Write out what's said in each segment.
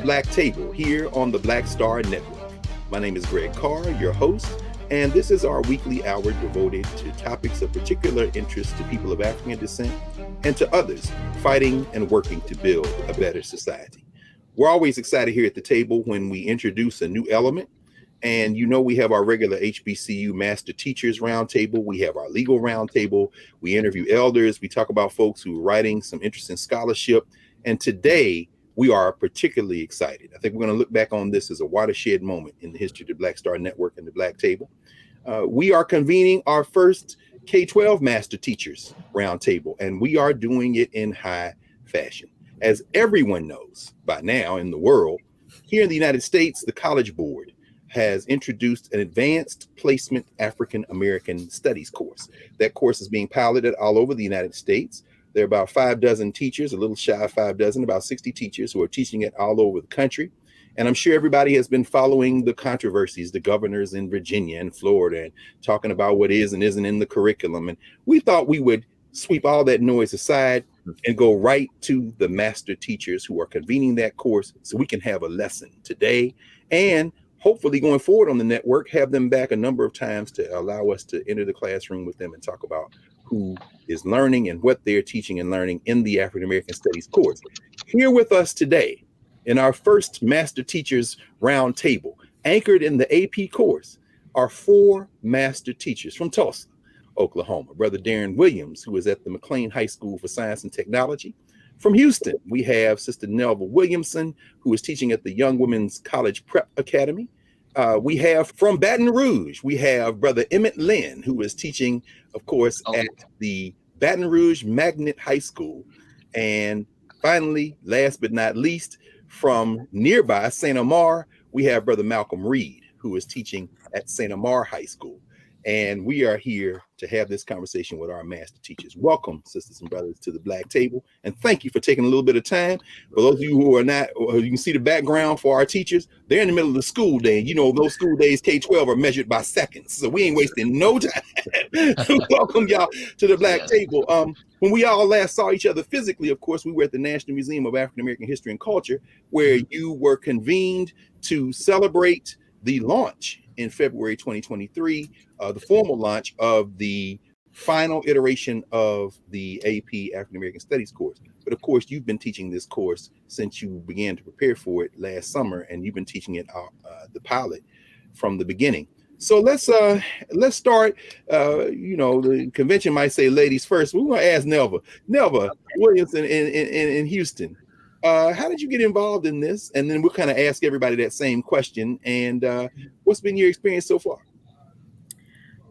Black Table here on the Black Star Network. My name is Greg Carr, your host, and this is our weekly hour devoted to topics of particular interest to people of African descent and to others fighting and working to build a better society. We're always excited here at the table when we introduce a new element. And we have our regular HBCU Master Teachers Roundtable. We have our legal roundtable. We interview elders. We talk about folks who are writing some interesting scholarship. And today, we are particularly excited. I think we're going to look back on this as a watershed moment in the history of the Black Star Network and the Black Table. We are convening our first K-12 Master Teachers Roundtable, and we are doing it in high fashion. As everyone knows by now in the world, here in the United States, the College Board has introduced an advanced placement African American studies course. That course is being piloted all over the United States. There are about 6 teachers, a little shy of 6, about 60 teachers who are teaching it all over the country. And I'm sure everybody has been following the controversies, the governors in Virginia and Florida, and talking about what is and isn't in the curriculum. And we thought we would sweep all that noise aside and go right to the master teachers who are convening that course so we can have a lesson today and hopefully going forward on the network, have them back a number of times to allow us to enter the classroom with them and talk about who is learning and what they're teaching and learning in the African American Studies course. Here with us today in our first Master Teachers Roundtable, anchored in the AP course, are 4 master teachers from Tulsa, Oklahoma. Brother Darren Williams, who is at the McLean High School for Science and Technology. From Houston, we have Sister Nelva Williamson, who is teaching at the Young Women's College Prep Academy. We have from Baton Rouge, we have Brother Emmett Lynn, who is teaching, of course, at the Baton Rouge Magnet High School. And finally, last but not least, from nearby St. Amar, we have Brother Malcolm Reed, who is teaching at St. Amar High School. And we are here to have this conversation with our master teachers. Welcome, sisters and brothers, to the Black Table. And thank you for taking a little bit of time. For those of you who are not, you can see the background for our teachers. They're in the middle of the school day. Those school days, K-12, are measured by seconds. So we ain't wasting no time. Welcome, y'all, to the Black Table. When we all last saw each other physically, of course, we were at the National Museum of African American History and Culture, where you were convened to celebrate the launch in February 2023, the formal launch of the final iteration of the AP African American Studies course. But of course, you've been teaching this course since you began to prepare for it last summer, and you've been teaching it the pilot from the beginning. So let's start. The convention might say ladies first. We're going to ask Nelva Williamson in Houston. How did you get involved in this? And then we'll kind of ask everybody that same question. And what's been your experience so far?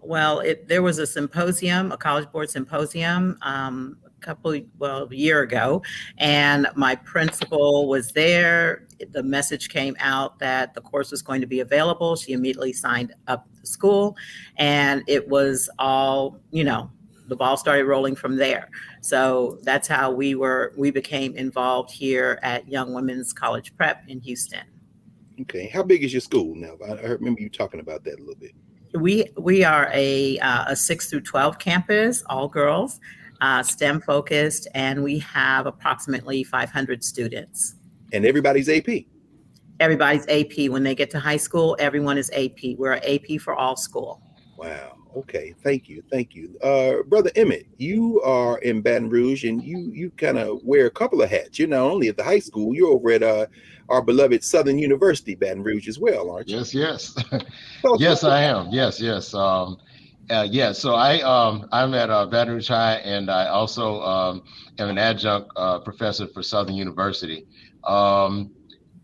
Well, there was a symposium, a College Board symposium, a year ago, and my principal was there. The message came out that the course was going to be available. She immediately signed up the school, and it was all, the ball started rolling from there. So that's how we became involved here at Young Women's College Prep in Houston. Okay. How big is your school now? I remember you talking about that a little bit. We are a 6 through 12 campus, all girls, STEM focused, and we have approximately 500 students. And everybody's AP? Everybody's AP. When they get to high school, everyone is AP. We're an AP for all school. Wow. Okay. Thank you. Brother Emmett, you are in Baton Rouge, and you kind of wear a couple of hats. You're not only at the high school, you're over at our beloved Southern University, Baton Rouge, as well, aren't you? Yes. Yes, I am. Yes. So I'm at Baton Rouge High, and I also am an adjunct professor for Southern University. And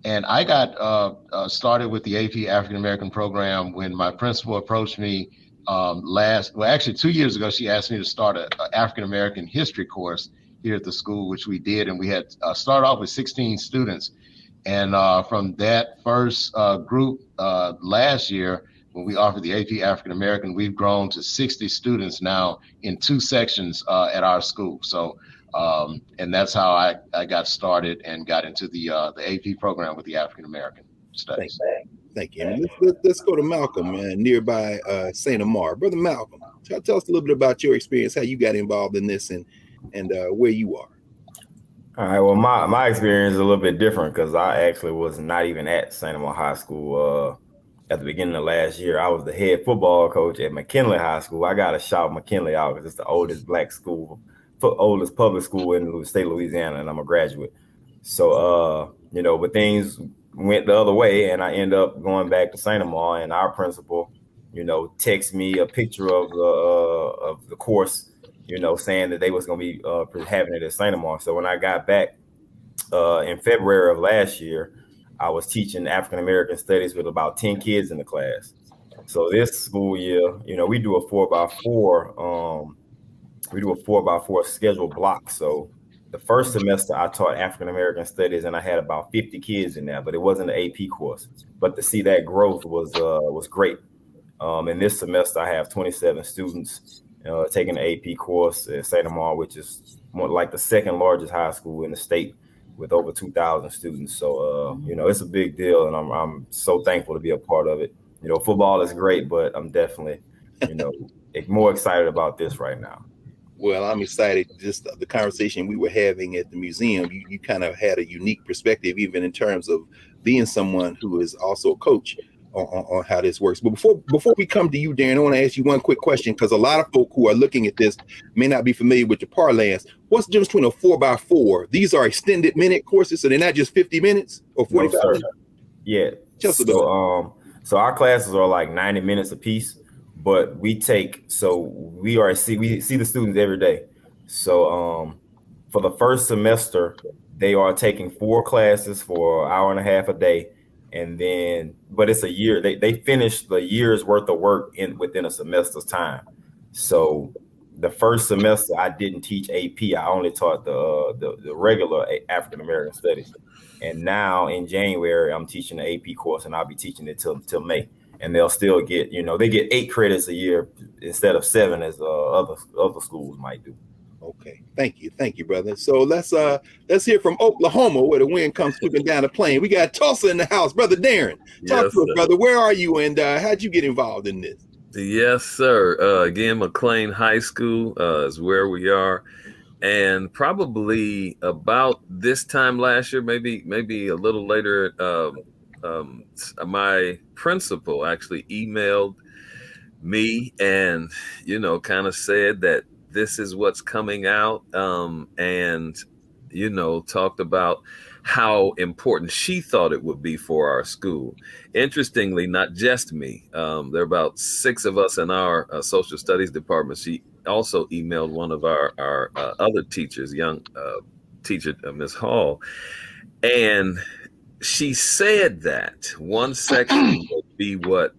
I got started with the AP African American program when my principal approached me 2 years ago. She asked me to start an African American history course here at the school, which we did. And we had started off with 16 students. And from that first group last year, when we offered the AP African American, we've grown to 60 students now in 2 sections at our school. So, and that's how I got started and got into the AP program with the African American studies. Thank you. And let's go to Malcolm nearby St. Amar. Brother Malcolm, tell us a little bit about your experience, how you got involved in this, and where you are. All right. Well, my experience is a little bit different because I actually was not even at St. Amant High School at the beginning of last year. I was the head football coach at McKinley High School. I got to shout McKinley out because it's the oldest black school, oldest public school in the state of Louisiana, and I'm a graduate. So, but things went the other way, and I end up going back to St. Amant, and our principal, text me a picture of the course, saying that they was going to be having it at St. Amant. So when I got back in February of last year, I was teaching African American studies with about 10 kids in the class. So this school year, we do a 4x4. We do a 4x4 schedule block. So the first semester I taught African American studies, and I had about 50 kids in there, but it wasn't an AP course. But to see that growth was great. And this semester I have 27 students taking the AP course at St. Amant, which is more like the second largest high school in the state, with over 2,000 students. So, it's a big deal, and I'm so thankful to be a part of it. Football is great, but I'm definitely, more excited about this right now. Well, I'm excited. Just the conversation we were having at the museum, you kind of had a unique perspective, even in terms of being someone who is also a coach on how this works. But before we come to you, Darren, I want to ask you one quick question, because a lot of folk who are looking at this may not be familiar with the parlance. What's the difference between a 4x4? These are extended minute courses, so they're not just 50 minutes or 45 minutes? Yeah. So our classes are like 90 minutes a piece, but we see the students every day. So for the first semester, they are taking 4 classes for an hour and a half a day. And then, but it's a year. They finish the year's worth of work within a semester's time. So the first semester I didn't teach AP. I only taught the regular African American studies. And now in January I'm teaching the AP course, and I'll be teaching it till May. And they'll still get, they get 8 credits a year instead of 7 as other schools might do. Okay, thank you, brother. So let's hear from Oklahoma, where the wind comes sweeping down the plain. We got Tulsa in the house, brother Darren. Talk to us, brother. Where are you, and how'd you get involved in this? Yes, sir. Again, McLean High School is where we are, and probably about this time last year, maybe a little later, my principal actually emailed me and kind of said that this is what's coming out, and talked about how important she thought it would be for our school. Interestingly, not just me. There are about 6 of us in our social studies department. She also emailed one of our other teachers, young teacher, Ms. Hall, and she said that one section would be what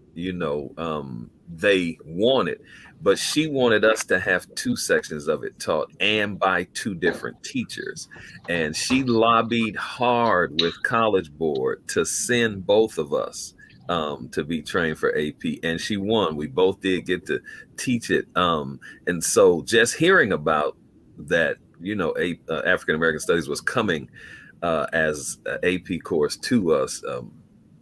they wanted, but she wanted us to have 2 sections of it taught, and by 2 different teachers. And she lobbied hard with College Board to send both of us to be trained for AP, and she won. We both did get to teach it. And so just hearing about that, African American Studies was coming as an AP course to us,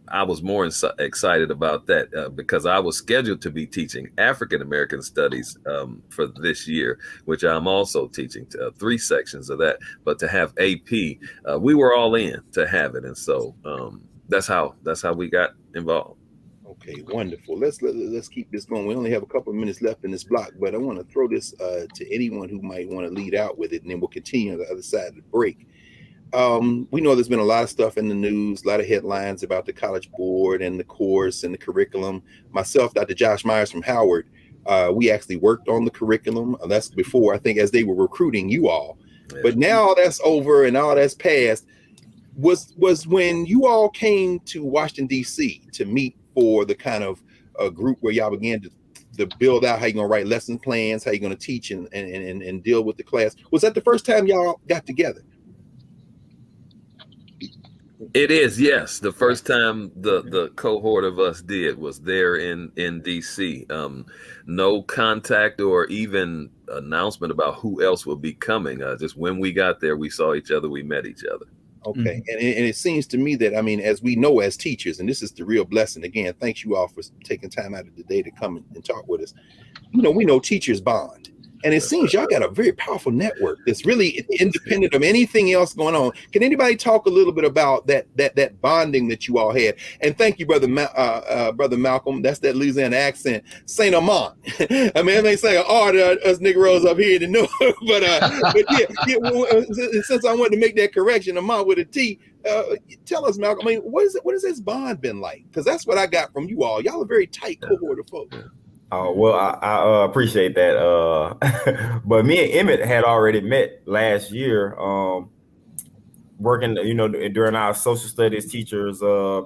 I was more excited about that because I was scheduled to be teaching African American Studies for this year, which I'm also teaching 3 sections of that. But to have AP, we were all in to have it, and so that's how we got involved. Okay, wonderful. Let's keep this going. We only have a couple of minutes left in this block, but I want to throw this to anyone who might want to lead out with it, and then we'll continue on the other side of the break. We know there's been a lot of stuff in the news, a lot of headlines about the College Board and the course and the curriculum. Myself, Dr. Josh Myers from Howard, we actually worked on the curriculum. That's before, I think, as they were recruiting you all. Yeah. But now all that's over and all that's passed. Was when you all came to Washington, D.C. to meet for the kind of group where y'all began to build out how you're going to write lesson plans, how you're going to teach and deal with the class. Was that the first time y'all got together? It is, yes. The first time the cohort of us did was there in DC. No contact or even announcement about who else will be coming. Just when we got there, we saw each other, we met each other. Okay. Mm-hmm. And it seems to me that, as we know as teachers, and this is the real blessing, again, thanks you all for taking time out of the day to come and talk with us. We know teachers bond. And it seems y'all got a very powerful network that's really independent of anything else going on. Can anybody talk a little bit about that bonding that you all had? And thank you, brother Malcolm. That's that Louisiana accent, Saint Amant. I mean, they say us Negroes up here to know, but since I wanted to make that correction, Amant with a T. Tell us, Malcolm. I mean, what has this bond been like? Because that's what I got from you all. Y'all a very tight cohort of folks. Oh, well, I appreciate that. But me and Emmett had already met last year, working, during our social studies teachers'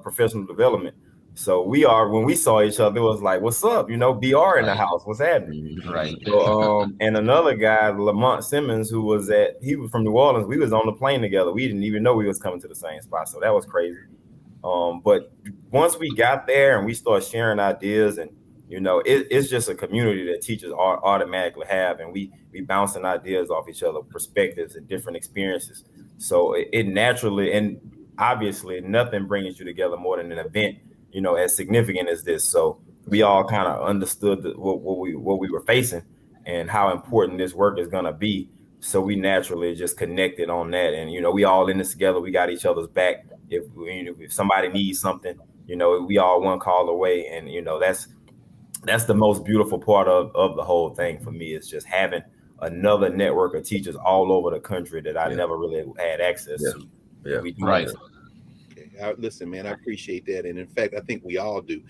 professional development. So when we saw each other, it was like, what's up? BR in the house, what's happening? Right. So, and another guy, Lamont Simmons, he was from New Orleans. We was on the plane together. We didn't even know we was coming to the same spot. So that was crazy. But once we got there and we started sharing ideas, and it's just a community that teachers automatically have, and we bouncing ideas off each other, perspectives and different experiences. So it naturally, and obviously nothing brings you together more than an event, as significant as this. So we all kind of understood what we were facing and how important this work is gonna be. So we naturally just connected on that, and we all in this together. We got each other's back. If somebody needs something, we all one call away, and that's the most beautiful part of the whole thing for me, is just having another network of teachers all over the country that I never really had access to. Yeah. Right. Okay. Listen, man, I appreciate that. And in fact, I think we all do.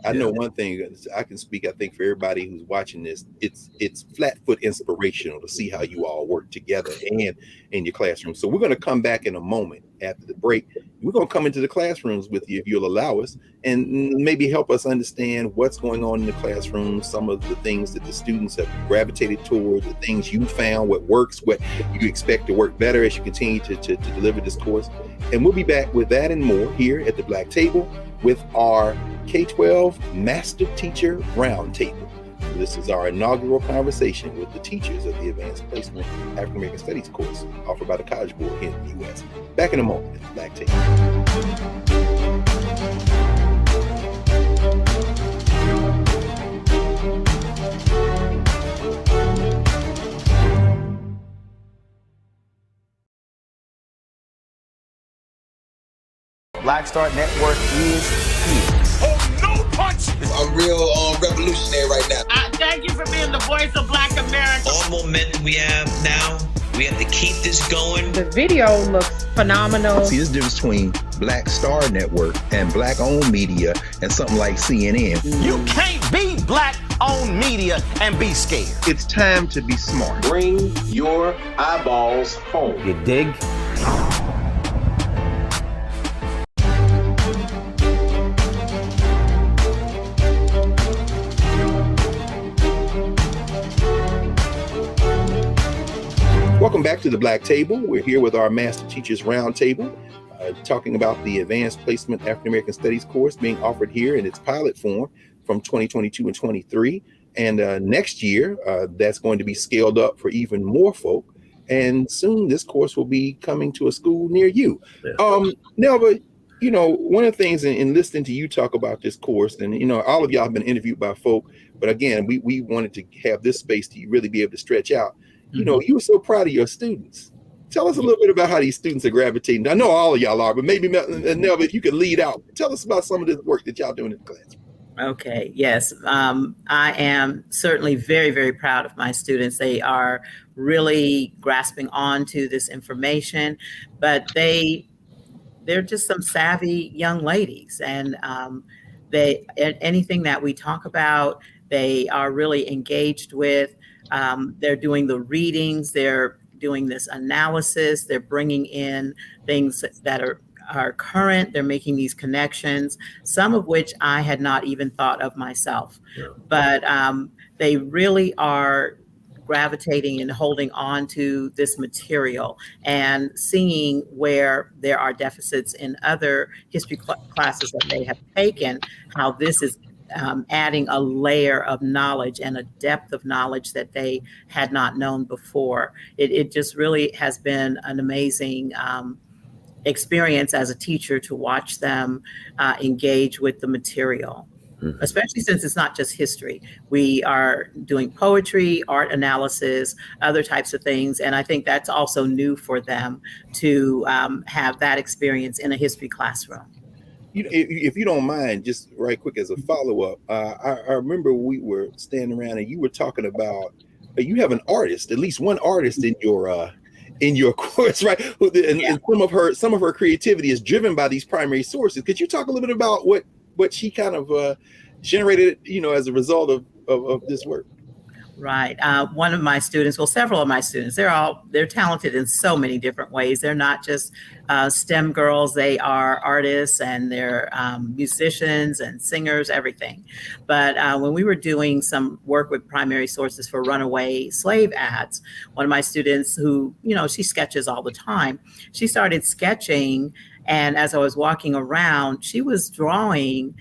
I know one thing, I can speak, I think, for everybody who's watching this, it's flat foot inspirational to see how you all work together and in your classroom. So we're going to come back in a moment after the break. We're going to come into the classrooms with you, if you'll allow us, and maybe help us understand what's going on in the classroom, some of the things that the students have gravitated toward, the things you found, what works, what you expect to work better as you continue to deliver this course. And we'll be back with that and more here at the Black Table with our K-12 Master Teacher Roundtable. This is our inaugural conversation with the teachers of the Advanced Placement African American Studies course offered by the College Board here in the U.S. Back in a moment at the Black Table. Black Star Network is here. Oh, no punch! I'm real revolutionary right now. Thank you for being the voice of Black America. All momentum we have now, we have to keep this going. The video looks phenomenal. See, there's a difference between Black Star Network and Black-owned media and something like CNN. You can't be Black-owned media and be scared. It's time to be smart. Bring your eyeballs home. You dig? Welcome back to the Black Table. We're here with our Master Teachers Roundtable, talking about the Advanced Placement African American Studies course being offered here in its pilot form from 2022 and 23. And next year, that's going to be scaled up for even more folk. And soon this course will be coming to a school near you. Now, but one of the things in listening to you talk about this course, and all of y'all have been interviewed by folk, but again, we wanted to have this space to really be able to stretch out. You were so proud of your students. Tell us a little bit about how these students are gravitating. I know all of y'all are, but maybe Nelva, if you could lead out, tell us about some of the work that y'all doing in the class. Okay, yes. I am certainly very, very proud of my students. They are really grasping onto this information, but they're just some savvy young ladies, and anything that we talk about, they are really engaged with. They're doing the readings, they're doing this analysis, they're bringing in things that are current, they're making these connections, some of which I had not even thought of myself. But they really are gravitating and holding on to this material and seeing where there are deficits in other history classes that they have taken, how this is adding a layer of knowledge and a depth of knowledge that they had not known before. It just really has been an amazing experience as a teacher to watch them engage with the material. especially since it's not just history. We are doing poetry, art analysis, other types of things. And I think that's also new for them to have that experience in a history classroom. If you don't mind, just right quick as a follow-up, I remember we were standing around and you were talking about you have an artist, at least one artist in your course, right? And some of her creativity is driven by these primary sources. Could you talk a little bit about what she kind of generated, as a result of this work? Right. One of my students, well, several of my students, they're talented in so many different ways. They're not just STEM girls. They are artists and they're musicians and singers, everything. But when we were doing some work with primary sources for runaway slave ads, one of my students who, she sketches all the time, she started sketching. And as I was walking around, she was drawing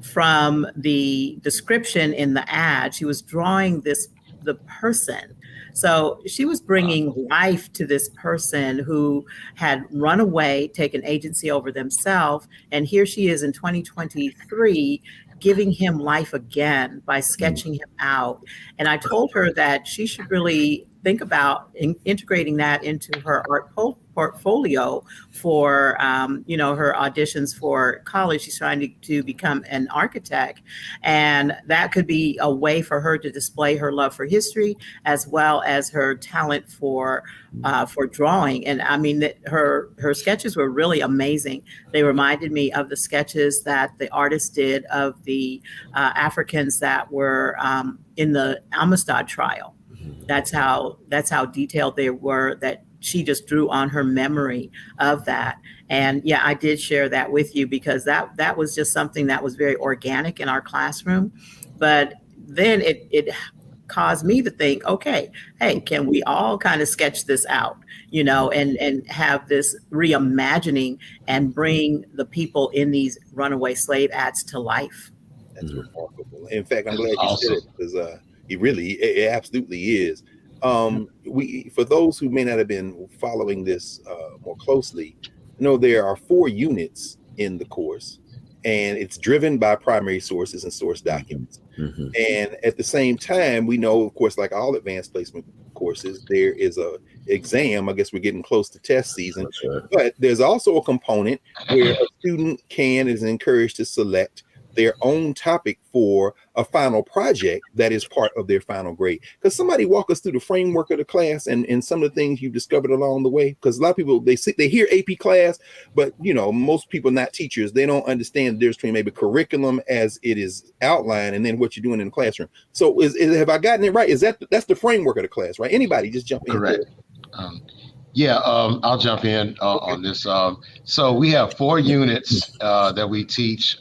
from the description in the ad. She was drawing the person. So she was bringing life to this person who had run away, taken agency over themselves. And here she is in 2023 giving him life again by sketching him out. And I told her that she should really think about integrating that into her art portfolio for, her auditions for college. She's trying to become an architect. And that could be a way for her to display her love for history as well as her talent for drawing. And I mean, her sketches were really amazing. They reminded me of the sketches that the artist did of the Africans that were in the Amistad trial. That's how detailed they were, that she just drew on her memory of that. And yeah, I did share that with you because that was just something that was very organic in our classroom. But then it caused me to think, okay, hey, can we all kind of sketch this out, and have this reimagining and bring the people in these runaway slave ads to life? That's remarkable. In fact, I'm glad you said it because it absolutely is. For those who may not have been following this more closely, there are 4 units in the course, and it's driven by primary sources and source documents. And at the same time, we know, of course, like all advanced placement courses, there is a exam. I guess we're getting close to test season, but there's also a component where a student is encouraged to select their own topic for a final project that is part of their final grade. Because somebody walk us through the framework of the class and some of the things you've discovered along the way. Because a lot of people, they hear AP class, but most people not teachers, they don't understand the difference between maybe curriculum as it is outlined and then what you're doing in the classroom. So have I gotten it right? That's the framework of the class, right? Anybody just jump in. Correct. I'll jump in on this. So we have 4 units that we teach.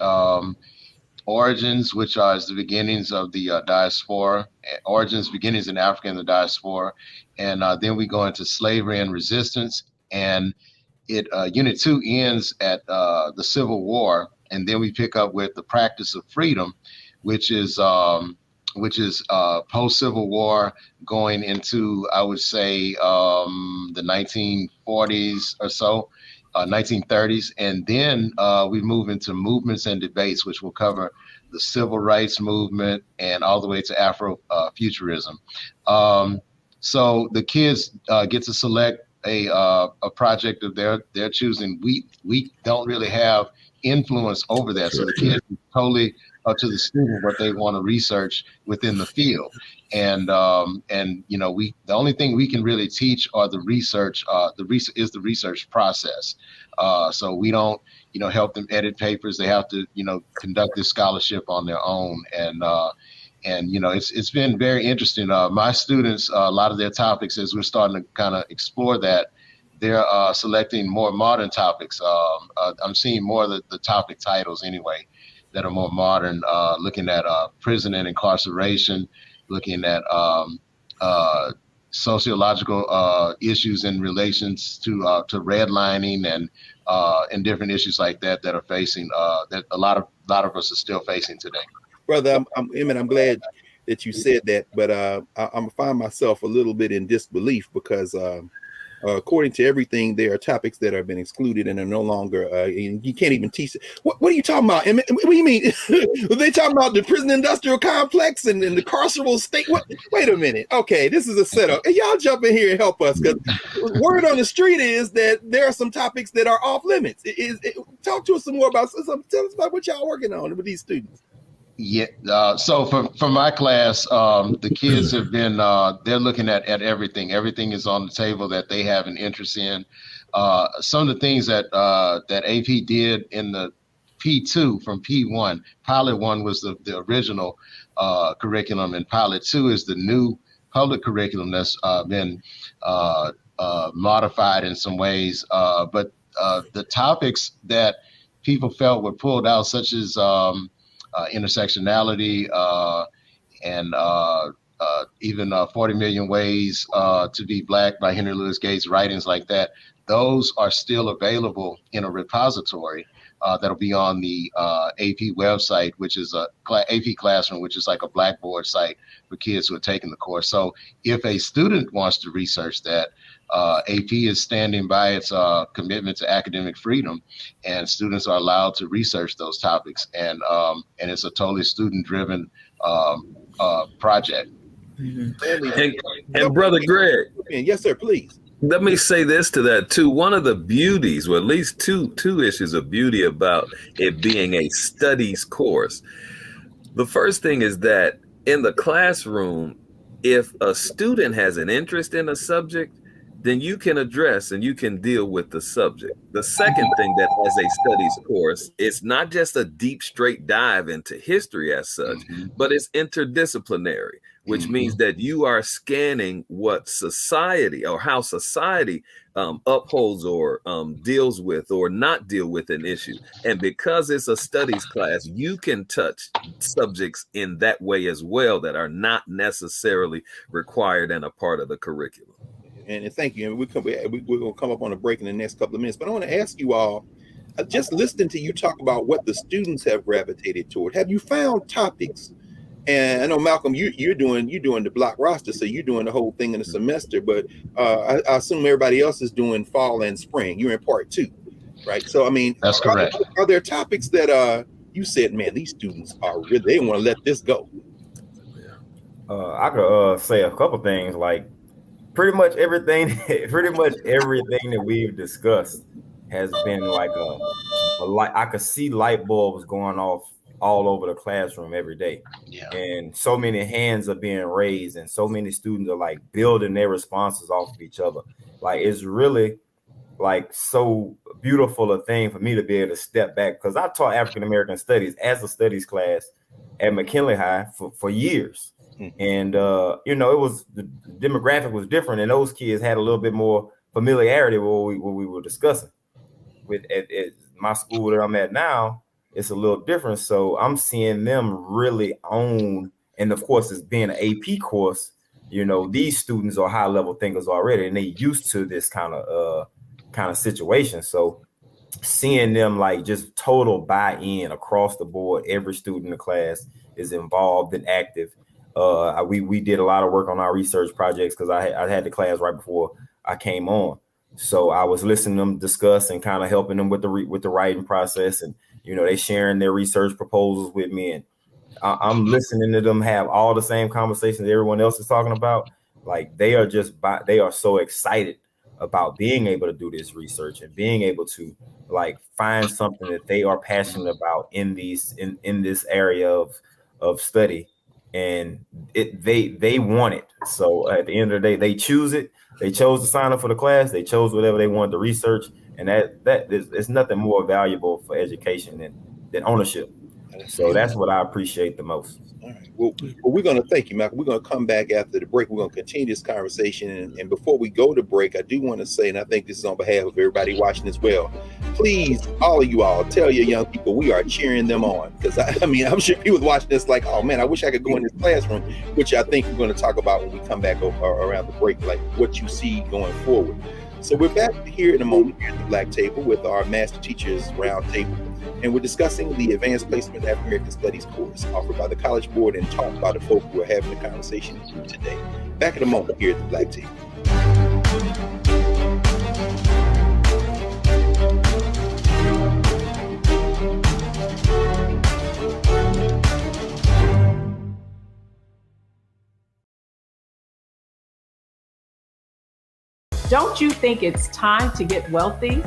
Origins, which is the beginnings of the diaspora, beginnings in Africa and the diaspora. And then we go into slavery and resistance. And unit 2 ends at the Civil War. And then we pick up with the practice of freedom, which is post-Civil War going into, I would say, the 1940s or so. 1930s, and then we move into movements and debates, which will cover the civil rights movement and all the way to Afrofuturism. So the kids get to select a project of their choosing. We don't really have influence over that, so the kids are totally up to the student what they want to research within the field. And the only thing we can really teach are the research. Is the research process. So we don't help them edit papers. They have to conduct this scholarship on their own. And it's been very interesting. My students, a lot of their topics, as we're starting to kind of explore that, they're selecting more modern topics. I'm seeing more of the topic titles anyway that are more modern, looking at prison and incarceration, looking at sociological issues in relations to redlining and different issues like that are facing that a lot of us are still facing today. Brother, Emmett, I'm glad that you said that, but I'm find myself a little bit in disbelief because According to everything, there are topics that have been excluded and are no longer, and you can't even teach it. What are you talking about? What do you mean? They talking about the prison industrial complex and the carceral state? What? Wait a minute. Okay, this is a setup. And y'all jump in here and help us, because word on the street is that there are some topics that are off limits. Talk to us some more about, tell us about what y'all working on with these students. Yeah. So for my class, the kids have been, they're looking at everything. Everything is on the table that they have an interest in. Some of the things that AP did in the P2 from P1, Pilot 1 was the original curriculum, and Pilot 2 is the new public curriculum that's been modified in some ways. But the topics that people felt were pulled out, such as intersectionality, and even 40 Million Ways to Be Black by Henry Louis Gates, writings like that, those are still available in a repository that'll be on the AP website, which is a AP Classroom, which is like a Blackboard site for kids who are taking the course. So if a student wants to research that, AP is standing by its commitment to academic freedom, and students are allowed to research those topics. And it's a totally student-driven project. Mm-hmm. And Brother Greg. Yes, sir, please. Let me say this to that too. One of the beauties, or at least two issues of beauty about it being a studies course. The first thing is that in the classroom, if a student has an interest in a subject, then you can address and you can deal with the subject. The second thing, that as a studies course, it's not just a deep, straight dive into history as such, but it's interdisciplinary, which means that you are scanning what society, or how society upholds or deals with or not deal with an issue. And because it's a studies class, you can touch subjects in that way as well that are not necessarily required and a part of the curriculum. And thank you. And we're going to come up on a break in the next couple of minutes. But I want to ask you all, just listening to you talk about what the students have gravitated toward, have you found topics? And I know, Malcolm, you're doing the block roster, so you're doing the whole thing in a semester. But I assume everybody else is doing fall and spring. You're in part 2, right? So, I mean, that's correct. Are there topics that you said, man, these students are really, they want to let this go? I could say a couple things, like pretty much everything that we've discussed has been like a light. I could see light bulbs going off all over the classroom every day. Yeah. And so many hands are being raised, and so many students are like building their responses off of each other. Like, it's really like so beautiful a thing for me to be able to step back, because I taught African American studies as a studies class at McKinley High for years. And it was, the demographic was different, and those kids had a little bit more familiarity with what we were discussing. With at my school that I'm at now, it's a little different. So I'm seeing them really own, and of course, it's being an AP course, these students are high level thinkers already, and they used to this kind of situation. So seeing them like just total buy-in across the board, every student in the class is involved and active. We did a lot of work on our research projects, because I had the class right before I came on. So I was listening to them discuss and kind of helping them with the writing process, and they sharing their research proposals with me, and I'm listening to them have all the same conversations everyone else is talking about. Like, they are so excited about being able to do this research and being able to like find something that they are passionate about in this area of study. And they want it. So at the end of the day, they choose it. They chose to sign up for the class. They chose whatever they wanted to research, and that is nothing more valuable for education than ownership. So that's what I appreciate the most. All right. Well, we're going to thank you, Malcolm. We're going to come back after the break. We're going to continue this conversation. And before we go to break, I do want to say, and I think this is on behalf of everybody watching as well, please, all of you all, tell your young people we are cheering them on. Because I'm sure people watching this like, oh man, I wish I could go in this classroom, which I think we're going to talk about when we come back around the break, like what you see going forward. So we're back here in a moment here at the Black Table with our Master Teachers Roundtable, and we're discussing the Advanced Placement African American Studies course offered by the College Board and taught by the folk who are having the conversation today. Back in a moment here at the Black Table. Don't you think it's time to get wealthy?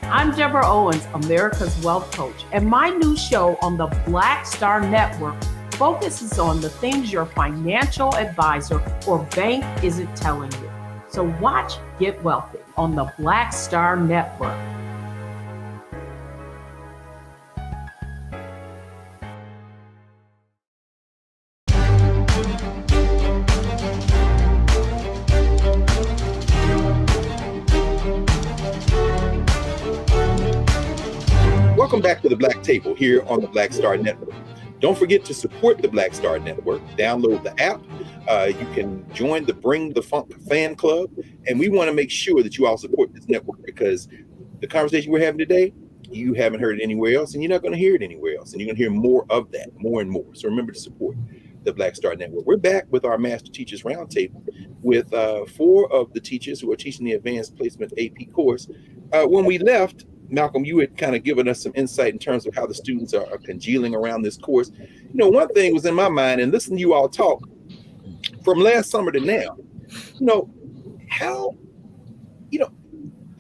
I'm Deborah Owens, America's Wealth Coach, and my new show on the Black Star Network focuses on the things your financial advisor or bank isn't telling you. So watch Get Wealthy on the Black Star Network. Welcome back to the Black Table here on the Black Star Network. Don't forget to support the Black Star Network. Download the app. You can join the Bring the Funk fan club. And we want to make sure that you all support this network, because the conversation we're having today, you haven't heard it anywhere else, and you're not going to hear it anywhere else. And you're going to hear more of that, more and more. So remember to support the Black Star Network. We're back with our Master Teachers Roundtable with 4 of the teachers who are teaching the Advanced Placement AP course. When we left, Malcolm, you had kind of given us some insight in terms of how the students are congealing around this course. You know, one thing was in my mind, and listening to you all talk from last summer to now, you know, how, you know,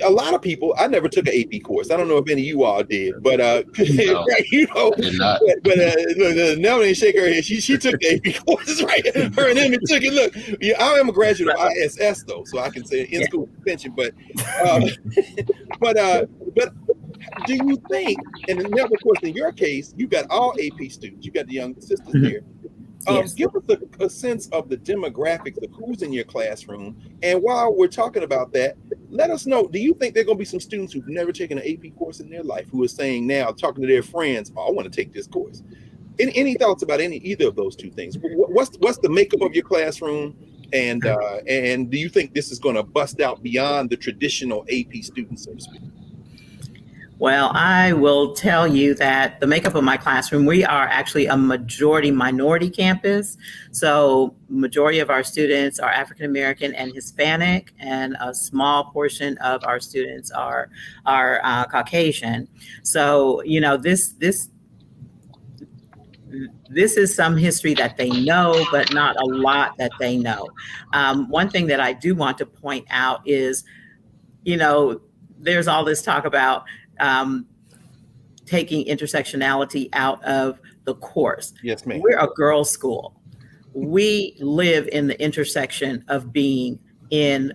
a lot of people, I never took an AP course. I don't know if any of you all did, but No, you know, I did not. but Nell didn't shake her head. She took the AP courses, right? Her and Emmy took it. Look, yeah, I am a graduate of ISS though, so I can say in school suspension. But do you think, and then of course in your case, you got all AP students, you got the young sisters there. Yes. Give us a sense of the demographics of who's in your classroom. And while we're talking about that, let us know, do you think there are going to be some students who've never taken an AP course in their life who are saying now, talking to their friends, oh, I want to take this course? Any thoughts about either of those two things? What's the makeup of your classroom? And do you think this is going to bust out beyond the traditional AP students, so to speak? Well, I will tell you that the makeup of my classroom, we are actually a majority minority campus. So majority of our students are African American and Hispanic, and a small portion of our students are Caucasian. So, you know, this is some history that they know, but not a lot that they know. One thing that I do want to point out is, you know, there's all this talk about taking intersectionality out of the course. Yes, ma'am. We're a girls' school. We live in the intersection of being in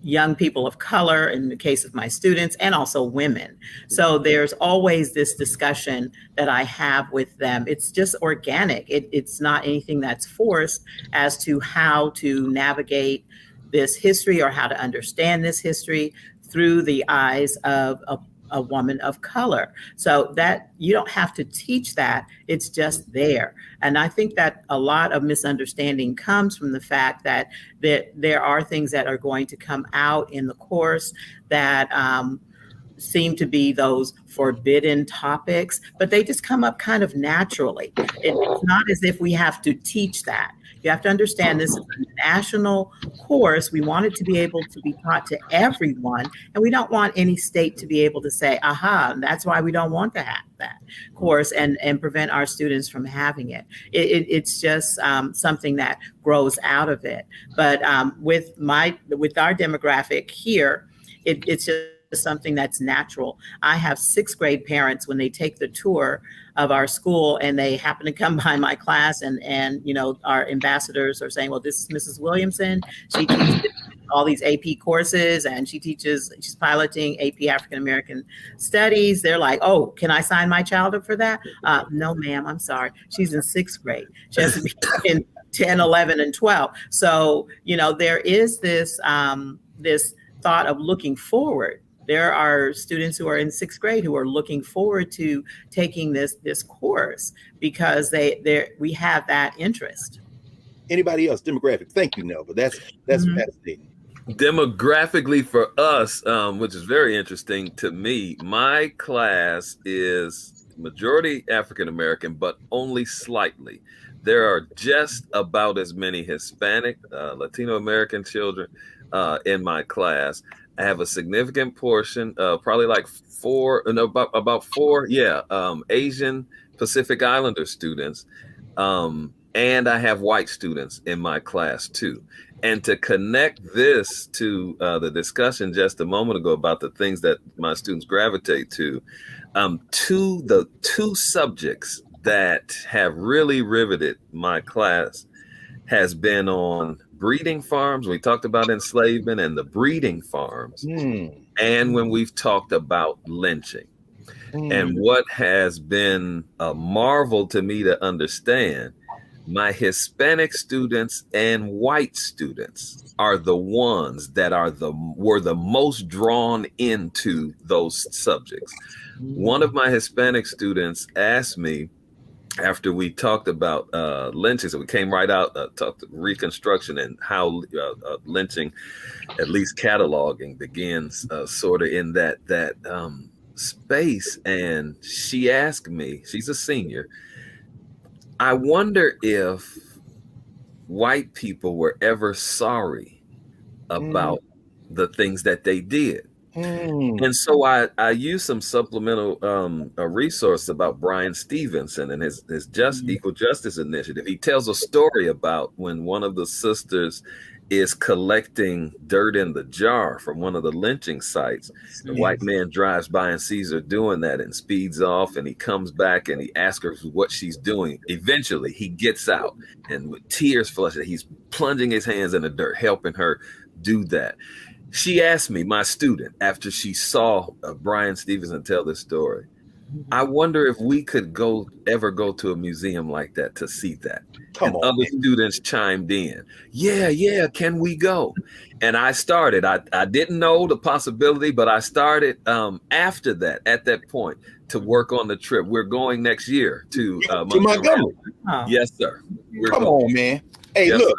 young people of color, in the case of my students, and also women. So there's always this discussion that I have with them. It's just organic. It's not anything that's forced as to how to navigate this history or how to understand this history through the eyes of a woman of color. So that you don't have to teach that, it's just there. And I think that a lot of misunderstanding comes from the fact that there are things that are going to come out in the course that seem to be those forbidden topics, but they just come up kind of naturally. It's not as if we have to teach that. You have to understand this is a national course. We want it to be able to be taught to everyone, and we don't want any state to be able to say, aha, that's why we don't want to have that course, and prevent our students from having it. It's just something that grows out of it. But with our demographic here, it's just something that's natural. I have 6th grade parents, when they take the tour of our school and they happen to come by my class, and you know, our ambassadors are saying, well, this is Mrs. Williamson. She teaches all these AP courses, and she's piloting AP African American Studies. They're like, oh, can I sign my child up for that? No, ma'am, I'm sorry. She's in 6th grade. She has to be in 10, 11, and 12. So, you know, there is this this thought of looking forward. There are students who are in 6th grade who are looking forward to taking this course because we have that interest. Anybody else? Demographic. Thank you, Nelva. That's fascinating. Demographically for us, which is very interesting to me, my class is majority African American, but only slightly. There are just about as many Hispanic, Latino American children in my class. I have a significant portion, probably like about four, Asian Pacific Islander students. and I have white students in my class too. And to connect this to the discussion just a moment ago about the things that my students gravitate to the two subjects that have really riveted my class has been on breeding farms. We talked about enslavement and the breeding farms, and when we've talked about lynching. And what has been a marvel to me to understand, my Hispanic students and white students are the ones that were the most drawn into those subjects. One of my Hispanic students asked me, after we talked about lynching, so we came right out, talked Reconstruction and how lynching, at least cataloging, begins sort of in that space. And she asked me, she's a senior, I wonder if white people were ever sorry about the things that they did. And so I used some supplemental a resource about Brian Stevenson and his Equal Justice Initiative. He tells a story about when one of the sisters is collecting dirt in the jar from one of the lynching sites. The white man drives by and sees her doing that and speeds off, and he comes back and he asks her what she's doing. Eventually he gets out, and with tears flushing, he's plunging his hands in the dirt, helping her do that. She asked me, my student, after she saw Brian Stevenson tell this story, I wonder if we could ever go to a museum like that to see that. Other students chimed in. Yeah, can we go? And I started. I didn't know the possibility, but I started after that, at that point, to work on the trip. We're going next year to Montgomery. Yes, sir. Come on, man. Hey, yes, look,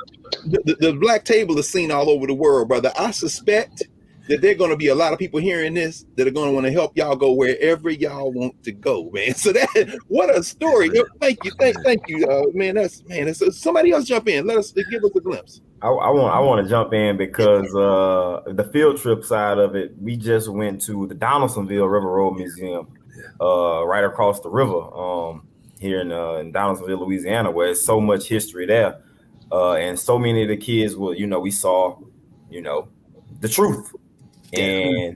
the black table is seen all over the world, brother. I suspect that there are going to be a lot of people hearing this that are going to want to help y'all go wherever y'all want to go, man. So what a story. Thank you, man. That's somebody else jump in. Give us a glimpse. I want to jump in because the field trip side of it, we just went to the Donaldsonville River Road Museum, right across the river, here in Donaldsonville, Louisiana, where there's so much history there. And so many of the kids we saw, the truth. And,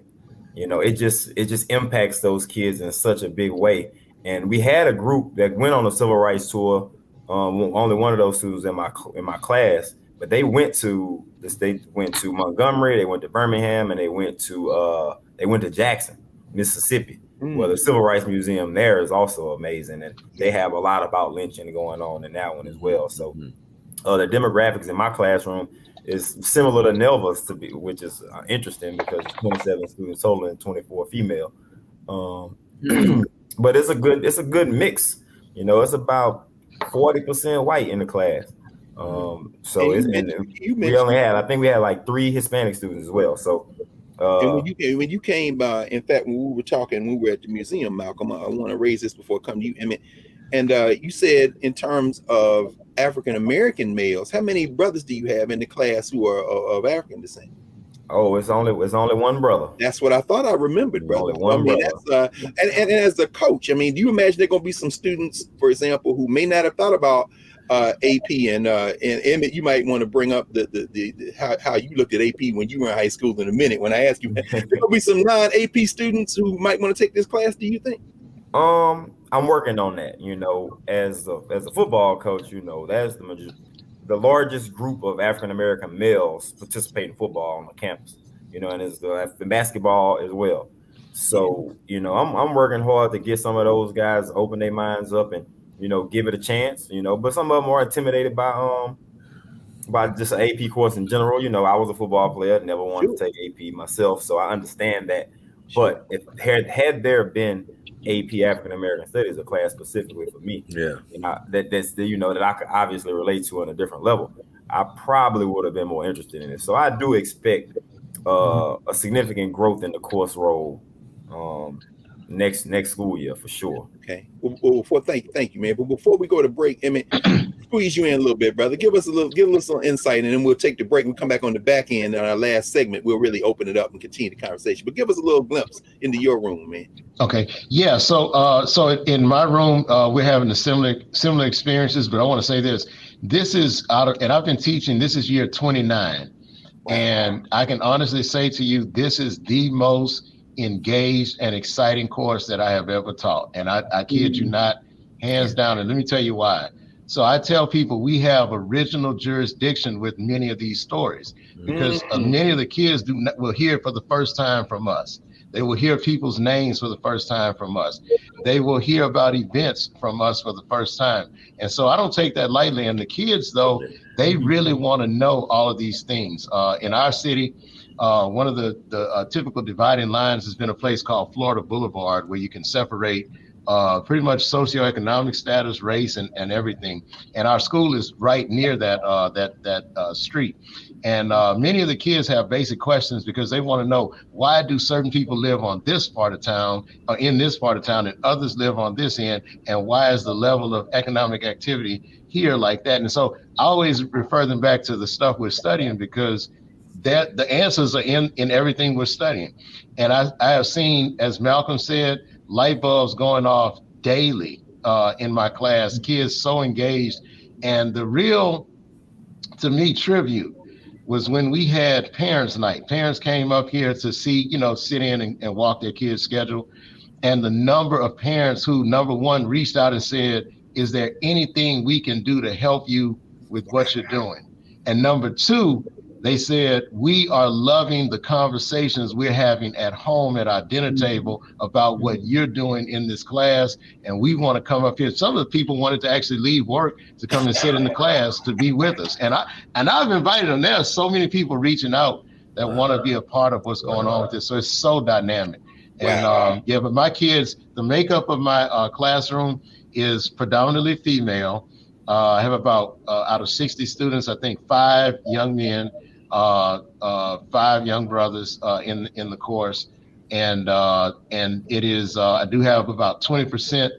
it just impacts those kids in such a big way. And we had a group that went on a civil rights tour. Only one of those students in my class, but they went to Montgomery, they went to Birmingham, and they went to Jackson, Mississippi, where the Civil Rights Museum there is also amazing. And they have a lot about lynching going on in that one as well. So the demographics in my classroom is similar to Nelva's, which is interesting because it's 27 students total and 24 female. But it's a good mix. It's about 40% white in the class. So I think we had like 3 Hispanic students as well. So and when you came by, in fact, when we were at the museum, Malcolm, I want to raise this before I come to you, Emmett. And you said in terms of African American males, how many brothers do you have in the class who are of African descent? Oh, it's only one brother. That's what I thought I remembered, brother. Brother. And as a coach, do you imagine there are going to be some students, for example, who may not have thought about AP and Emmett, you might want to bring up the how you looked at AP when you were in high school in a minute. When I ask you, there will be some non-AP students who might want to take this class. Do you think? I'm working on that. As a football coach, that's the largest group of African American males participate in football on the campus. And it's the basketball as well. So I'm working hard to get some of those guys to open their minds up and give it a chance. But some of them are intimidated by just an AP course in general. I was a football player, never wanted to take AP myself, so I understand that. But if had there been AP African American Studies, a class specifically for me, that I could obviously relate to on a different level, I probably would have been more interested in it. So I do expect a significant growth in the course roll next school year for sure. Okay. Well, thank you, man. But before we go to break, Emmett, squeeze you in a little bit, brother. Give us a little insight, and then we'll take the break. We'll come back on the back end. On our last segment, we'll really open it up and continue the conversation. But give us a little glimpse into your room, man. Okay. Yeah. So in my room, we're having a similar experiences. But I want to say this. This is and I've been teaching. This is year 29, and I can honestly say to you, this is the most engaged and exciting course that I have ever taught. And I kid you not, hands down. And let me tell you why. So I tell people we have original jurisdiction with many of these stories because many of the kids will hear for the first time from us. They will hear people's names for the first time from us. They will hear about events from us for the first time. And so I don't take that lightly. And the kids, though, they really want to know all of these things. In our city, one of the typical dividing lines has been a place called Florida Boulevard, where you can separate pretty much socioeconomic status, race, and everything. And our school is right near that street. And many of the kids have basic questions because they want to know, why do certain people live on this part of town or in this part of town and others live on this end? And why is the level of economic activity here like that? And so I always refer them back to the stuff we're studying because that the answers are in everything we're studying. And I have seen, as Malcolm said, light bulbs going off daily in my class, kids so engaged. And the real, to me, tribute was when we had parents' night. Parents came up here to see, sit in and walk their kids' schedule. And the number of parents who, number one, reached out and said, is there anything we can do to help you with what you're doing? And number two, they said, we are loving the conversations we're having at home at our dinner table about what you're doing in this class. And we want to come up here. Some of the people wanted to actually leave work to come and sit in the class to be with us. And I've invited them. There are so many people reaching out that want to be a part of what's going on with this. So it's so dynamic. And but my kids, the makeup of my classroom is predominantly female. I have about, out of 60 students, I think 5 young men, 5 young brothers in the course, and it is I do have about 20%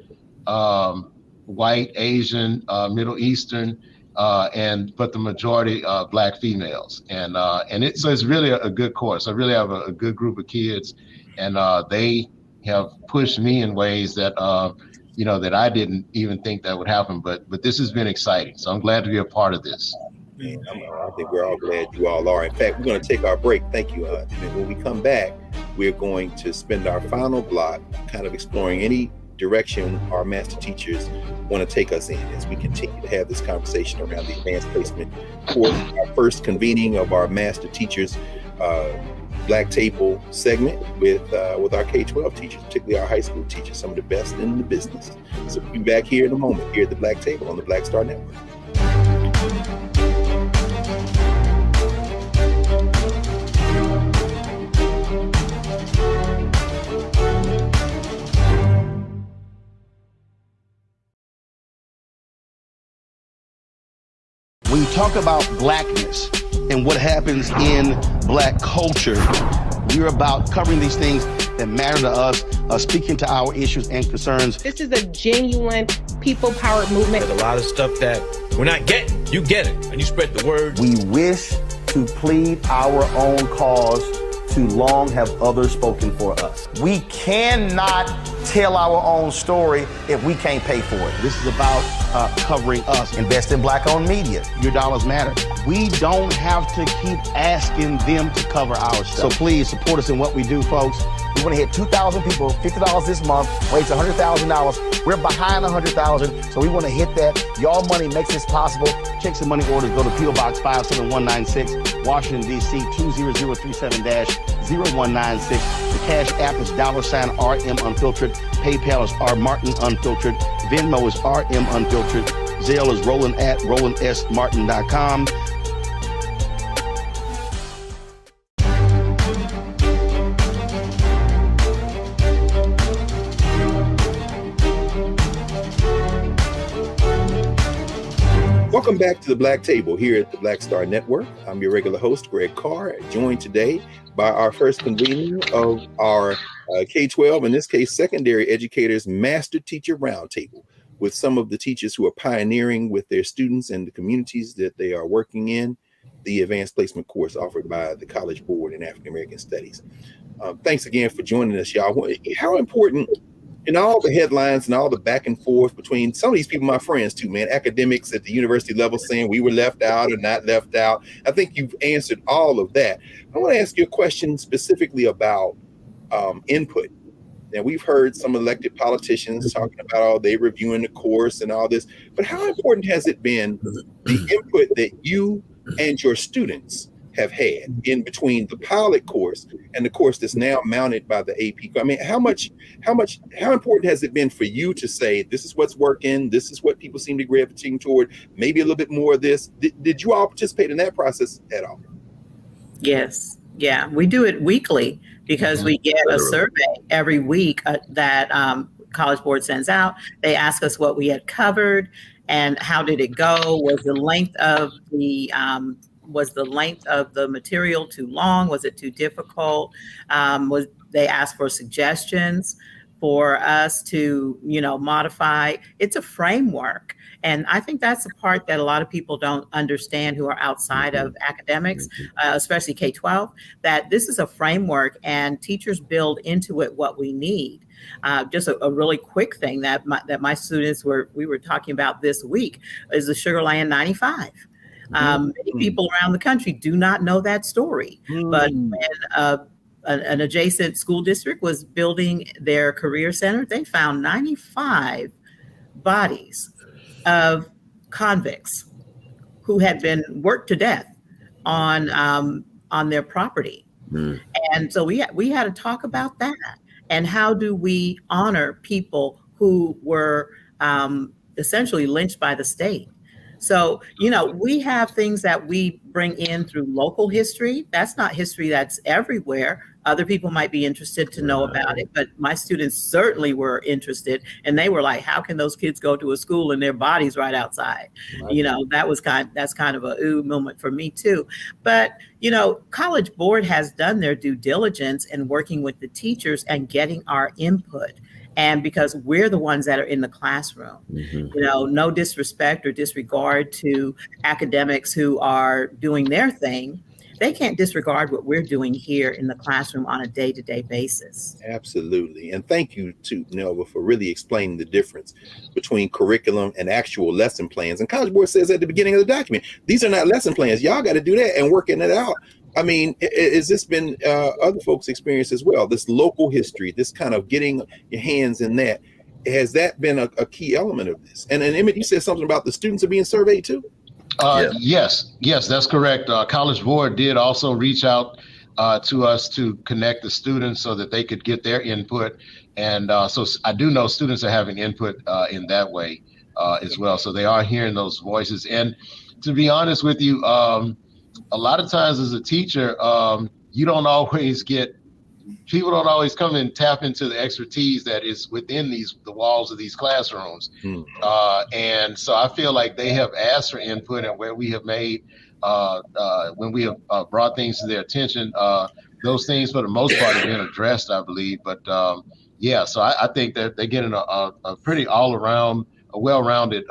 white, Asian, Middle Eastern, but the majority Black females, and it's really a good course. I really have a good group of kids, and they have pushed me in ways that that I didn't even think that would happen. But this has been exciting, so I'm glad to be a part of this. Man, I think we're all glad you all are. In fact, we're going to take our break. Thank you. And when we come back, we're going to spend our final block kind of exploring any direction our master teachers want to take us in as we continue to have this conversation around the advanced placement course. Our first convening of our master teachers Black Table segment with our K-12 teachers, particularly our high school teachers, some of the best in the business. So we'll be back here in a moment here at the Black Table on the Black Star Network. When you talk about blackness and what happens in Black culture, we're about covering these things that matter to us, speaking to our issues and concerns. This is a genuine people-powered movement. There's a lot of stuff that we're not getting. You get it, and you spread the word. We wish to plead our own cause. Too long have others spoken for us. We cannot tell our own story if we can't pay for it. This is about covering us. Invest in Black-owned media. Your dollars matter. We don't have to keep asking them to cover our stuff. So please support us in what we do, folks. We want to hit 2,000 people, $50 this month, raise $100,000. We're behind 100,000, so we want to hit that. Y'all money makes this possible. Checks and money orders go to P.O. Box 57196, Washington, D.C. 20037-0196. The Cash App is $RM Unfiltered. PayPal is R Martin Unfiltered. Venmo is RM Unfiltered. Zelle is Roland at RolandSMartin.com. Welcome back to the Black Table here at the Black Star Network. I'm your regular host, Greg Carr, joined today by our first convening of our K-12, in this case, secondary educators master teacher roundtable. with some of the teachers who are pioneering with their students and the communities that they are working in, the advanced placement course offered by the College Board in African American Studies. Thanks again for joining us, y'all. How important in all the headlines and all the back and forth between some of these people, my friends too, man, academics at the university level saying we were left out or not left out. I think you've answered all of that. I want to ask you a question specifically about input. Now, we've heard some elected politicians talking about, they reviewing the course and all this, but how important has it been, the input that you and your students have had in between the pilot course and the course that's now mounted by the AP? I mean, how important has it been for you to say, this is what's working, this is what people seem to be gravitating toward, maybe a little bit more of this? Did you all participate in that process at all? Yes. Yeah, we do it weekly because we get a survey every week that College Board sends out. They ask us what we had covered and how did it go? Was the length of the material too long? Was it too difficult? They asked for suggestions for us to, modify. It's a framework. And I think that's the part that a lot of people don't understand who are outside of academics, especially K-12, that this is a framework and teachers build into it what we need. Just a really quick thing that my students we were talking about this week is the Sugar Land 95. Many people around the country do not know that story, but when an adjacent school district was building their career center, they found 95 bodies of convicts who had been worked to death on their property. And so we had to talk about that and how do we honor people who were essentially lynched by the state. So, we have things that we bring in through local history. That's not history that's everywhere. Other people might be interested to know about it, but my students certainly were interested, and they were like, how can those kids go to a school and their bodies right outside? That's kind of a ooh moment for me too. But, College Board has done their due diligence in working with the teachers and getting our input. And because we're the ones that are in the classroom, no disrespect or disregard to academics who are doing their thing. They can't disregard what we're doing here in the classroom on a day-to-day basis. Absolutely. And thank you to Nelva for really explaining the difference between curriculum and actual lesson plans. And College Board says at the beginning of the document, these are not lesson plans. Y'all got to do that and working it out. I mean, has this been other folks' experience as well? This local history, this kind of getting your hands in that, has that been a key element of this? And Emmett, you said something about the students are being surveyed too? Yes, that's correct. College Board did also reach out to us to connect the students so that they could get their input. And so I do know students are having input in that way as well. So they are hearing those voices. And to be honest with you, a lot of times as a teacher, people don't always come and tap into the expertise that is within the walls of these classrooms. And so I feel like they have asked for input, and where we have made, when we have brought things to their attention, those things for the most part have been addressed, I believe. But so I think that they're getting a pretty all-around, a well-rounded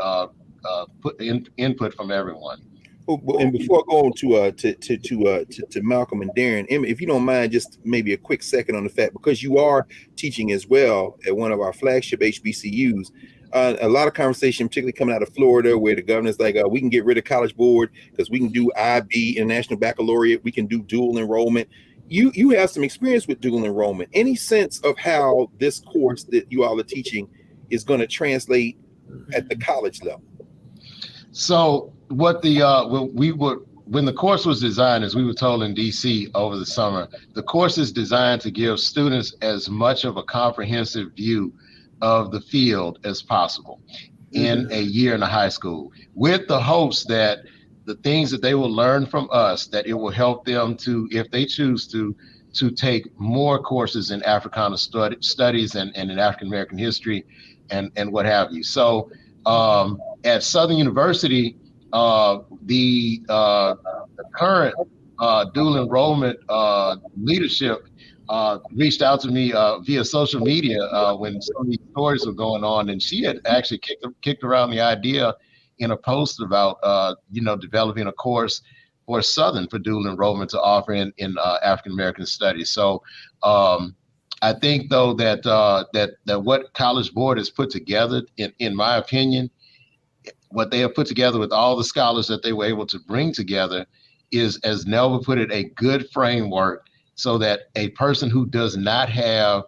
input from everyone. And before I go on to Malcolm and Darren, if you don't mind, just maybe a quick second on the fact, because you are teaching as well at one of our flagship HBCUs, a lot of conversation, particularly coming out of Florida, where the governor's like, we can get rid of College Board because we can do IB, International Baccalaureate, we can do dual enrollment. You have some experience with dual enrollment. Any sense of how this course that you all are teaching is going to translate at the college level? So what when the course was designed, as we were told in DC over the summer, the course is designed to give students as much of a comprehensive view of the field as possible in a year in a high school, with the hopes that the things that they will learn from us, that it will help them to, if they choose to take more courses in Africana studies and in African American history and what have you. So at Southern University, the current dual enrollment leadership reached out to me via social media when some of these stories were going on, and she had actually kicked around the idea in a post about developing a course for Southern for dual enrollment to offer in African American studies. So I think though that what College Board has put together, in my opinion, what they have put together with all the scholars that they were able to bring together is, as Nelva put it, a good framework so that a person who does not have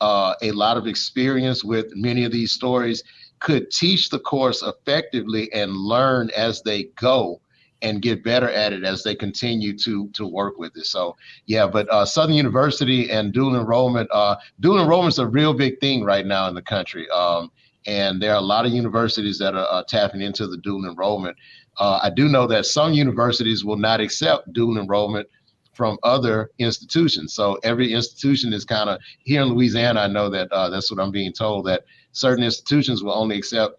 a lot of experience with many of these stories could teach the course effectively and learn as they go and get better at it as they continue to work with it. So yeah, but Southern University and dual enrollment is a real big thing right now in the country. And there are a lot of universities that are tapping into the dual enrollment. I do know that some universities will not accept dual enrollment from other institutions. So every institution is kind of, here in Louisiana, I know that that's what I'm being told, that certain institutions will only accept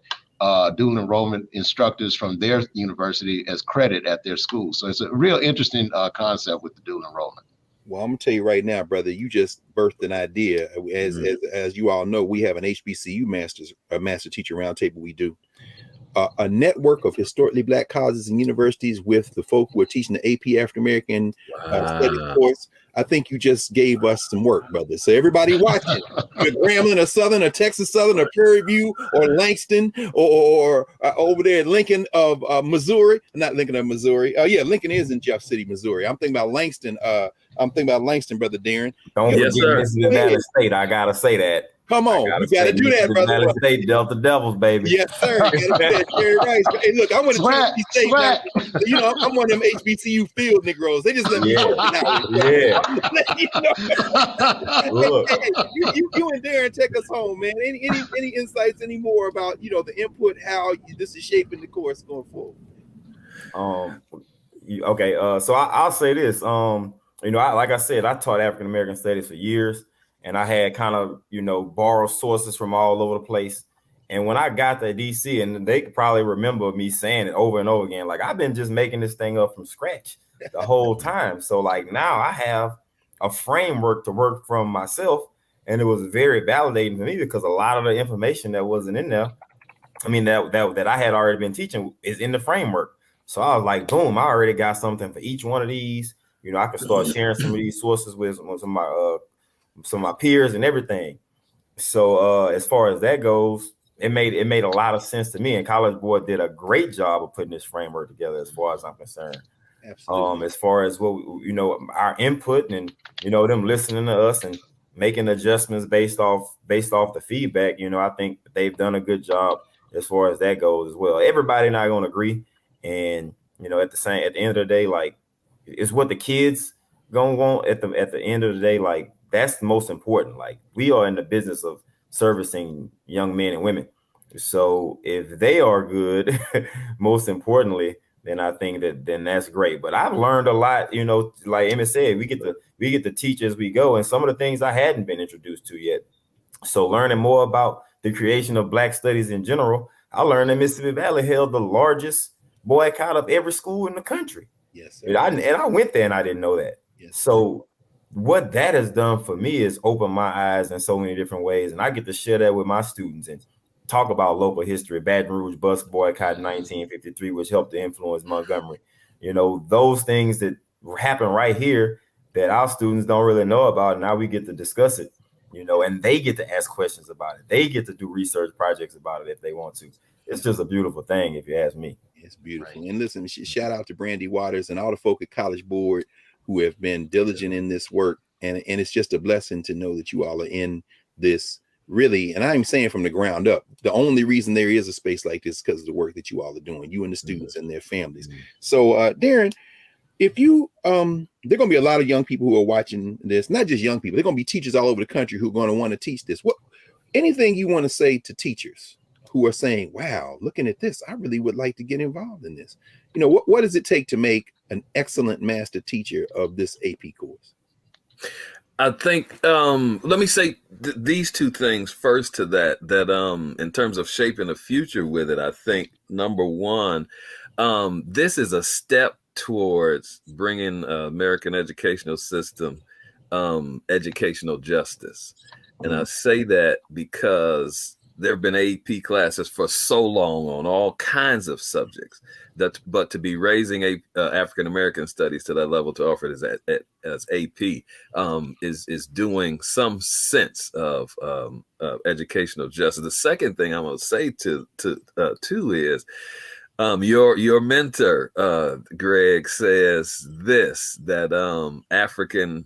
dual enrollment instructors from their university as credit at their school. So it's a real interesting concept with the dual enrollment. Well, I'm gonna tell you right now, brother, you just birthed an idea. As you all know, we have an HBCU master teacher roundtable. We do a network of historically Black colleges and universities with the folk who are teaching the AP African American studies course. I think you just gave us some work, brother. So everybody watching, you're Grambling or Southern or Texas Southern or Prairie View or Langston or over there at Lincoln of Missouri, not Lincoln of Missouri. Yeah, Lincoln is in Jeff City, Missouri. I'm thinking about Langston. Brother Darren. Don't forget Mississippi State. I gotta say that. Come on, you gotta do that, brother. State Delta Devils, baby. Yes, sir. Jerry Rice. Hey, look, I want to state, I'm one of them HBCU field Negroes. They just let me know. Yeah. Look. You and Darren take us home, man. Any insights anymore about the input, how this is shaping the course going forward? Okay. So I'll say this. Like I said, I taught African American studies for years. And I had kind of, borrowed sources from all over the place. And when I got to DC, and they could probably remember me saying it over and over again, like, I've been just making this thing up from scratch the whole time. So like now I have a framework to work from myself. And it was very validating for me because a lot of the information that wasn't in there, that I had already been teaching is in the framework. So I was like, boom, I already got something for each one of these. I could start sharing some of these sources with some of my peers and everything. So as far as that goes, it made a lot of sense to me, and College Board did a great job of putting this framework together as far as I'm concerned. Absolutely. As far as what our input and them listening to us and making adjustments based off the feedback, I think they've done a good job as far as that goes as well. Everybody not going to agree, and at the end of the day, like, it's what the kids gonna want at the end of the day. Like, that's the most important. Like, we are in the business of servicing young men and women. So if they are good, most importantly, then I think then that's great. But I've learned a lot, like Emmett said, we get to teach as we go. And some of the things I hadn't been introduced to yet. So learning more about the creation of Black studies in general, I learned that Mississippi Valley held the largest boycott of every school in the country. Yes, sir. And I went there and I didn't know that. Yes, so what that has done for me is open my eyes in so many different ways. And I get to share that with my students and talk about local history. Baton Rouge bus boycott in 1953, which helped to influence Montgomery. Those things that happen right here that our students don't really know about. Now we get to discuss it, and they get to ask questions about it. They get to do research projects about it if they want to. It's just a beautiful thing, if you ask me. It's beautiful. Right. And listen, shout out to Brandy Waters and all the folk at College Board who have been diligent in this work. And it's just a blessing to know that you all are in this really, and I'm saying from the ground up, the only reason there is a space like this is because of the work that you all are doing, you and the students and their families. So Darren, if you there are going to be a lot of young people who are watching this, not just young people, they're going to be teachers all over the country who are going to want to teach this. Anything you want to say to teachers who are saying, wow, looking at this, I really would like to get involved in this. What does it take to make an excellent master teacher of this AP course? I think, let me say these two things first to that in terms of shaping a future with it, I think, number one, this is a step towards bringing American educational system educational justice. And I say that because there have been AP classes for so long on all kinds of subjects, but to be raising African American studies to that level, to offer it as AP is doing some sense of educational justice. The second thing I'm going to say too is, your mentor, Greg, says this, that African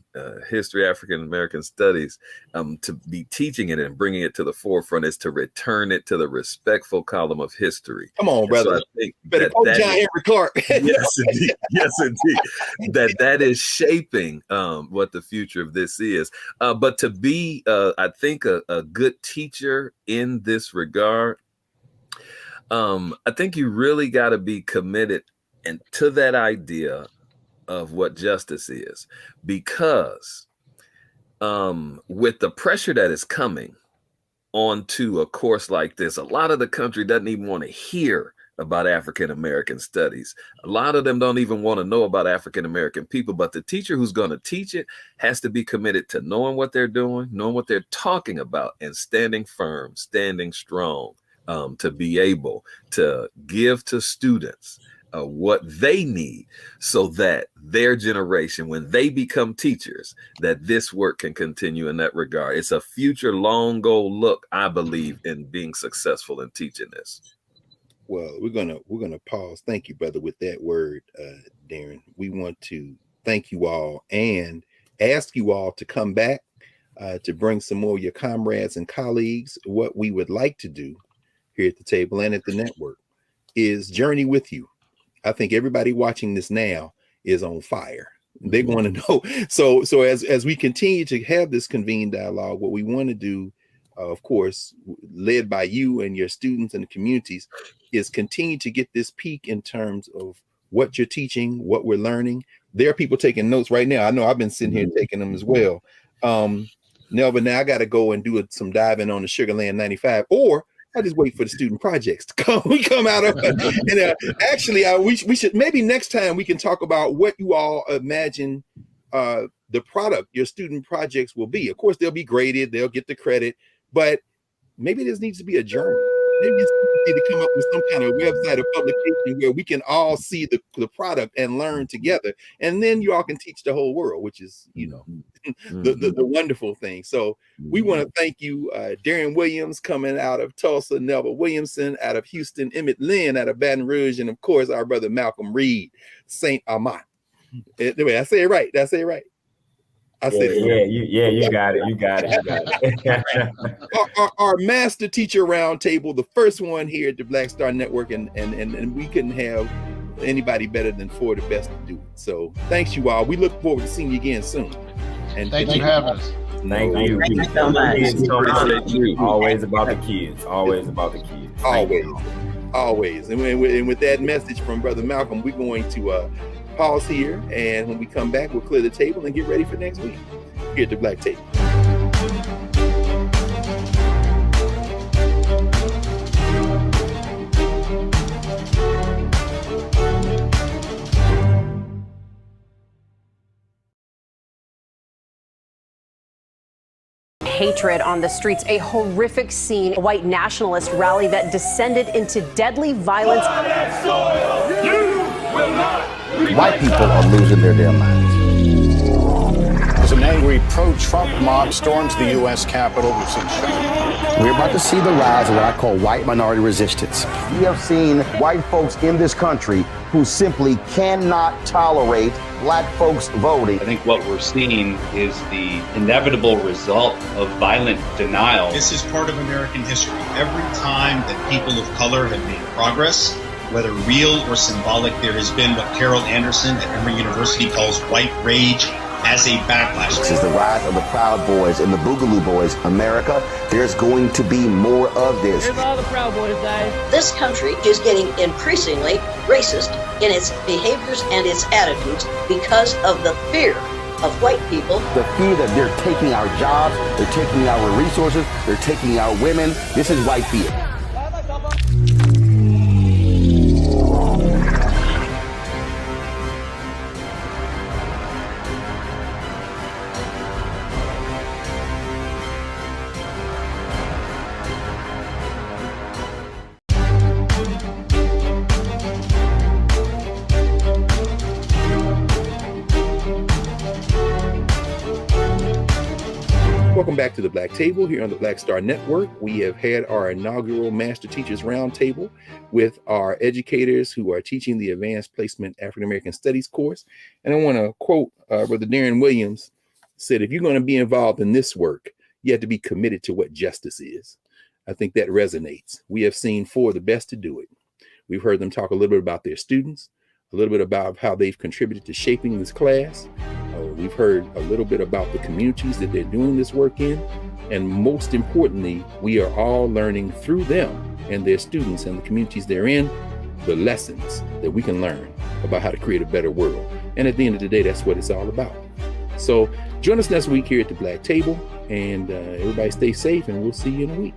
history, African American studies, to be teaching it and bringing it to the forefront is to return it to the respectful column of history. Come on, brother. So I think better quote John Henry Clark. Yes, indeed. Yes, indeed. That is shaping what the future of this is. But to be, I think, a good teacher in this regard, I think you really got to be committed to that idea of what justice is, because with the pressure that is coming onto a course like this, a lot of the country doesn't even want to hear about African American studies. A lot of them don't even want to know about African American people, but the teacher who's going to teach it has to be committed to knowing what they're doing, knowing what they're talking about, and standing firm, standing strong. To be able to give to students what they need so that their generation, when they become teachers, that this work can continue in that regard. It's a future long goal look, I believe, in being successful in teaching this. Well, we're gonna pause. Thank you, brother, with that word, Darren. We want to thank you all and ask you all to come back to bring some more of your comrades and colleagues. What we would like to do here at the table and at the network is journey with you. I think everybody watching this now is on fire. They want to know. So as we continue to have this convened dialogue, what we want to do, of course, led by you and your students and the communities, is continue to get this peak in terms of what you're teaching, what we're learning. There are people taking notes right now. I know I've been sitting here taking them as well. Nelva, now I got to go and do some diving on the Sugarland 95, or I just wait for the student projects to come. We come out of and actually, we should maybe next time we can talk about what you all imagine the product, your student projects will be. Of course, they'll be graded, they'll get the credit, but maybe this needs to be a journal. Maybe it's need to come up with some kind of website or publication where we can all see the product and learn together, and then you all can teach the whole world, which is, you know, the wonderful thing. So we want to thank you, Darren Williams coming out of Tulsa, Nelva Williamson out of Houston, Emmett Lynn out of Baton Rouge, and of course our brother Malcolm Reed, St. Amant. Anyway, I say it right. Did I say it right? You got it. Our master teacher roundtable, the first one here at the Black Star Network, and we couldn't have anybody better than four of the best to do it. So thanks you all. We look forward to seeing you again soon. And thank you for having us. Thank you. Thank you so much. Always about the kids. Always about the kids. Always. And with that message from Brother Malcolm, we're going to pause here, and when we come back, we'll clear the table and get ready for next week here at the Black Table. Hatred on the streets, a horrific scene, a white nationalist rally that descended into deadly violence. White people are losing their damn minds. As an angry pro-Trump mob storms the U.S. Capitol, we've seen We're about to see the rise of what I call white minority resistance. We have seen white folks in this country who simply cannot tolerate black folks voting. I think what we're seeing is the inevitable result of violent denial. This is part of American history. Every time that people of color have made progress, whether real or symbolic, there has been what Carol Anderson at Emory University calls white rage as a backlash. This is the rise of the Proud Boys and the Boogaloo Boys. America, there's going to be more of this. Here's all the Proud Boys, guys. This country is getting increasingly racist in its behaviors and its attitudes because of the fear of white people. The fear that they're taking our jobs, they're taking our resources, they're taking our women. This is white fear. Welcome back to the Black Table here on the Black Star Network. We have had our inaugural Master Teachers Roundtable with our educators who are teaching the Advanced Placement African American Studies course. And I want to quote Brother Darren Williams said, if you're going to be involved in this work, you have to be committed to what justice is. I think that resonates. We have seen four of the best to do it. We've heard them talk a little bit about their students, a little bit about how they've contributed to shaping this class. We've heard a little bit about the communities that they're doing this work in. And most importantly, we are all learning through them and their students and the communities they're in, the lessons that we can learn about how to create a better world. And at the end of the day, that's what it's all about. So join us next week here at the Black Table, and everybody stay safe, and we'll see you in a week.